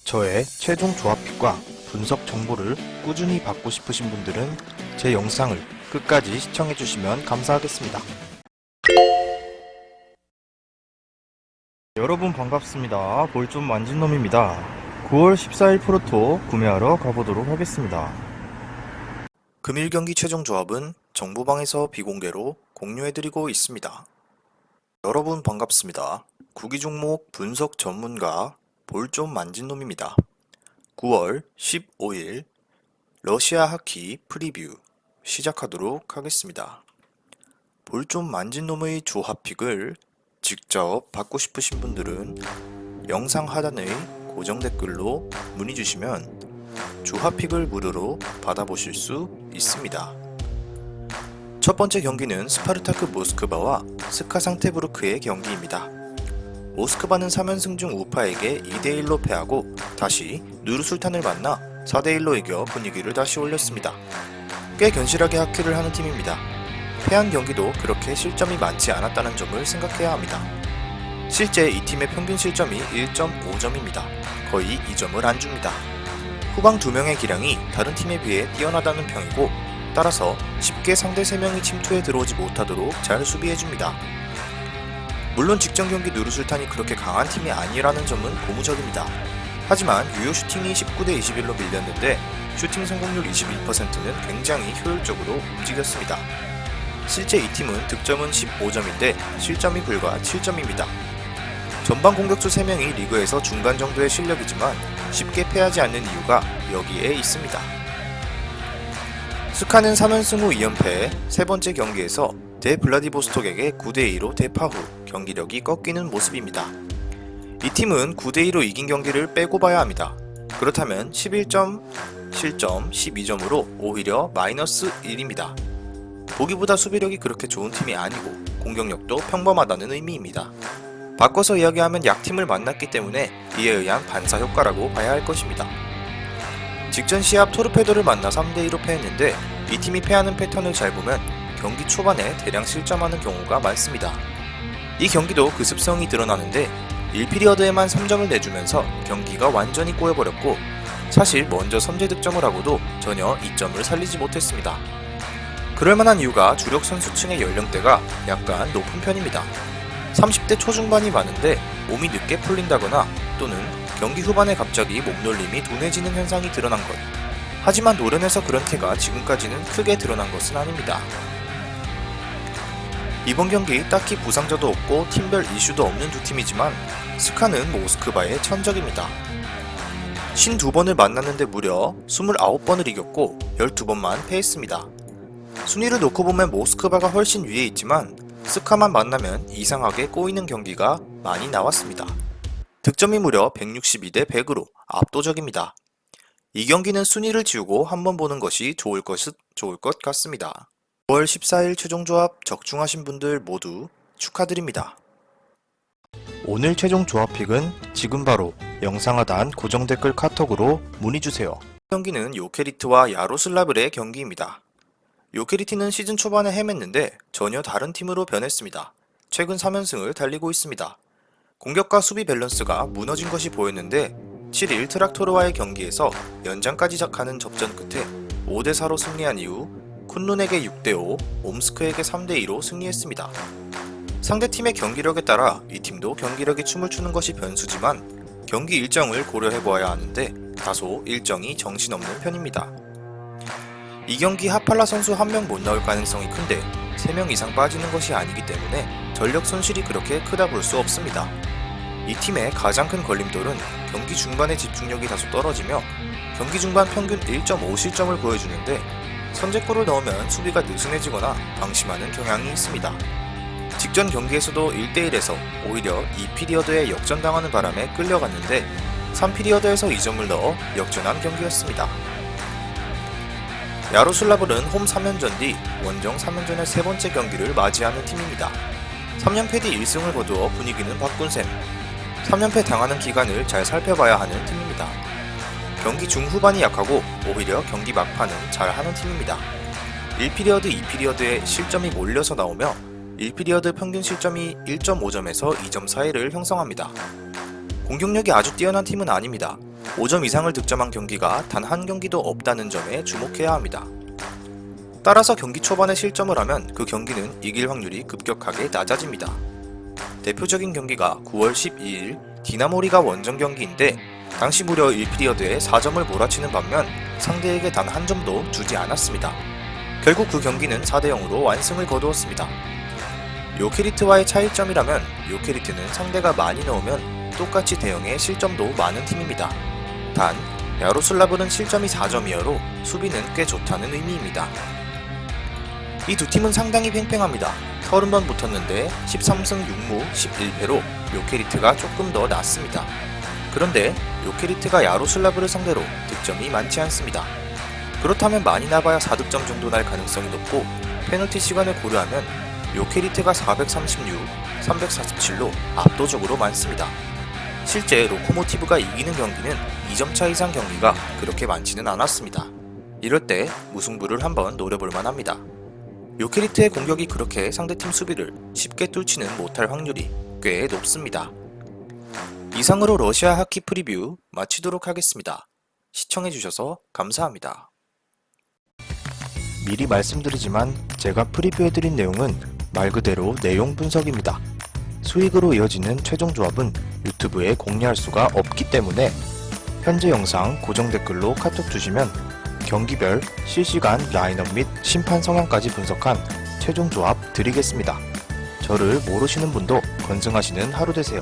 저의 최종 조합픽과 분석 정보를 꾸준히 받고 싶으신 분들은 제 영상을 끝까지 시청해주시면 감사하겠습니다. 여러분 반갑습니다. 볼 좀 만진 놈입니다. 9월 14일 프로토 구매하러 가보도록 하겠습니다. 금일 경기 최종 조합은 정보방에서 비공개로 공유해드리고 있습니다. 여러분 반갑습니다. 구기 종목 분석 전문가 볼 좀 만진 놈입니다. 9월 15일 러시아 하키 프리뷰 시작하도록 하겠습니다. 볼 좀 만진 놈의 조합픽을 직접 받고 싶으신 분들은 영상 하단의 고정 댓글로 문의 주시면 조합픽을 무료로 받아보실 수 있습니다. 첫 번째 경기는 스파르타크 모스크바와 스카 상테부르크의 경기입니다. 모스크바는 3연승 중 우파에게 2대1로 패하고 다시 누르술탄을 만나 4대1로 이겨 분위기를 다시 올렸습니다. 꽤 견실하게 하키를 하는 팀입니다. 패한 경기도 그렇게 실점이 많지 않았다는 점을 생각해야 합니다. 실제 이 팀의 평균 실점이 1.5점입니다. 거의 2점을 안 줍니다. 후방 2명의 기량이 다른 팀에 비해 뛰어나다는 평이고 따라서 쉽게 상대 3명이 침투에 들어오지 못하도록 잘 수비해줍니다. 물론 직전 경기 누르술탄이 그렇게 강한 팀이 아니라는 점은 고무적입니다. 하지만 유효 슈팅이 19대 21로 밀렸는데 슈팅 성공률 22%는 굉장히 효율적으로 움직였습니다. 실제 이 팀은 득점은 15점인데 실점이 불과 7점입니다. 전방 공격수 3명이 리그에서 중간 정도의 실력이지만 쉽게 패하지 않는 이유가 여기에 있습니다. 스카는 3연승 후 2연패 세 번째 경기에서 대 블라디보스톡에게 9대2로 대파 후 경기력이 꺾이는 모습입니다. 이 팀은 9대2로 이긴 경기를 빼고 봐야 합니다. 그렇다면 11점, 실점 12점으로 오히려 마이너스 1입니다. 보기보다 수비력이 그렇게 좋은 팀이 아니고 공격력도 평범하다는 의미입니다. 바꿔서 이야기하면 약팀을 만났기 때문에 이에 의한 반사 효과라고 봐야 할 것입니다. 직전 시합 토르페도를 만나 3대2로 패했는데 이 팀이 패하는 패턴을 잘 보면 경기 초반에 대량 실점하는 경우가 많습니다. 이 경기도 그 습성이 드러나는데 1피리어드에만 3점을 내주면서 경기가 완전히 꼬여버렸고 사실 먼저 선제 득점을 하고도 전혀 이점을 살리지 못했습니다. 그럴만한 이유가 주력 선수층의 연령대가 약간 높은 편입니다. 30대 초중반이 많은데 몸이 늦게 풀린다거나 또는 경기 후반에 갑자기 몸놀림이 둔해지는 현상이 드러난 것. 하지만 노련해서 그런 태가 지금까지는 크게 드러난 것은 아닙니다. 이번 경기 딱히 부상자도 없고 팀별 이슈도 없는 두 팀이지만 스카는 모스크바의 천적입니다. 52번을 만났는데 무려 29번을 이겼고 12번만 패했습니다. 순위를 놓고 보면 모스크바가 훨씬 위에 있지만 스카만 만나면 이상하게 꼬이는 경기가 많이 나왔습니다. 득점이 무려 162대 100으로 압도적입니다. 이 경기는 순위를 지우고 한번 보는 것이 좋을 것 같습니다. 9월 14일 최종 조합 적중하신 분들 모두 축하드립니다. 오늘 최종 조합픽은 지금 바로 영상 하단 고정 댓글 카톡으로 문의주세요. 경기는 요케리트와 야로슬라브의 경기입니다. 요케리티는 시즌 초반에 헤맸는데 전혀 다른 팀으로 변했습니다. 최근 3연승을 달리고 있습니다. 공격과 수비 밸런스가 무너진 것이 보였는데 7일 트락토르와의 경기에서 연장까지 가는 접전 끝에 5대4로 승리한 이후 쿤룬에게 6대5, 옴스크에게 3대2로 승리했습니다. 상대팀의 경기력에 따라 이 팀도 경기력에 춤을 추는 것이 변수지만 경기 일정을 고려해보아야 하는데 다소 일정이 정신없는 편입니다. 이 경기 하팔라 선수 한 명 못 나올 가능성이 큰데 3명 이상 빠지는 것이 아니기 때문에 전력 손실이 그렇게 크다 볼 수 없습니다. 이 팀의 가장 큰 걸림돌은 경기 중반의 집중력이 다소 떨어지며 경기 중반 평균 1.5실점을 보여주는데 선제골을 넣으면 수비가 느슨해지거나 방심하는 경향이 있습니다. 직전 경기에서도 1대1에서 오히려 2피리어드에 역전당하는 바람에 끌려갔는데 3피리어드에서 2점을 넣어 역전한 경기였습니다. 야로슬라브는 홈 3연전 뒤 원정 3연전의 세 번째 경기를 맞이하는 팀입니다. 3연패 뒤 1승을 거두어 분위기는 바꾼 셈. 3연패 당하는 기간을 잘 살펴봐야 하는 팀입니다. 경기 중후반이 약하고 오히려 경기 막판은 잘하는 팀입니다. 1피리어드, 2피리어드에 실점이 몰려서 나오며 1피리어드 평균 실점이 1.5점에서 2점 사이를 형성합니다. 공격력이 아주 뛰어난 팀은 아닙니다. 5점 이상을 득점한 경기가 단 한 경기도 없다는 점에 주목해야 합니다. 따라서 경기 초반에 실점을 하면 그 경기는 이길 확률이 급격하게 낮아집니다. 대표적인 경기가 9월 12일 디나모리가 원정 경기인데 당시 무려 1피리어드에 4점을 몰아치는 반면 상대에게 단 한 점도 주지 않았습니다. 결국 그 경기는 4대0으로 완승을 거두었습니다. 요케리트와의 차이점이라면 요케리트는 상대가 많이 넣으면 똑같이 대응해 실점도 많은 팀입니다. 단 야로슬라브는 실점이 4점이어로 수비는 꽤 좋다는 의미입니다. 이 두 팀은 상당히 팽팽합니다. 30번 붙었는데 13승 6무 11패로 요케리트가 조금 더 낫습니다. 그런데 요케리트가 야로슬라브를 상대로 득점이 많지 않습니다. 그렇다면 많이 나봐야 4득점 정도 날 가능성이 높고 페널티 시간을 고려하면 요케리트가 436, 347로 압도적으로 많습니다. 실제 로코모티브가 이기는 경기는 2점차 이상 경기가 그렇게 많지는 않았습니다. 이럴 때 무승부를 한번 노려볼만 합니다. 요케리트의 공격이 그렇게 상대팀 수비를 쉽게 뚫지는 못할 확률이 꽤 높습니다. 이상으로 러시아 하키 프리뷰 마치도록 하겠습니다. 시청해주셔서 감사합니다. 미리 말씀드리지만 제가 프리뷰해드린 내용은 말 그대로 내용 분석입니다. 수익으로 이어지는 최종 조합은 유튜브에 공개할 수가 없기 때문에 현재 영상 고정 댓글로 카톡 주시면 경기별 실시간 라인업 및 심판 성향까지 분석한 최종 조합 드리겠습니다. 저를 모르시는 분도 건승하시는 하루 되세요.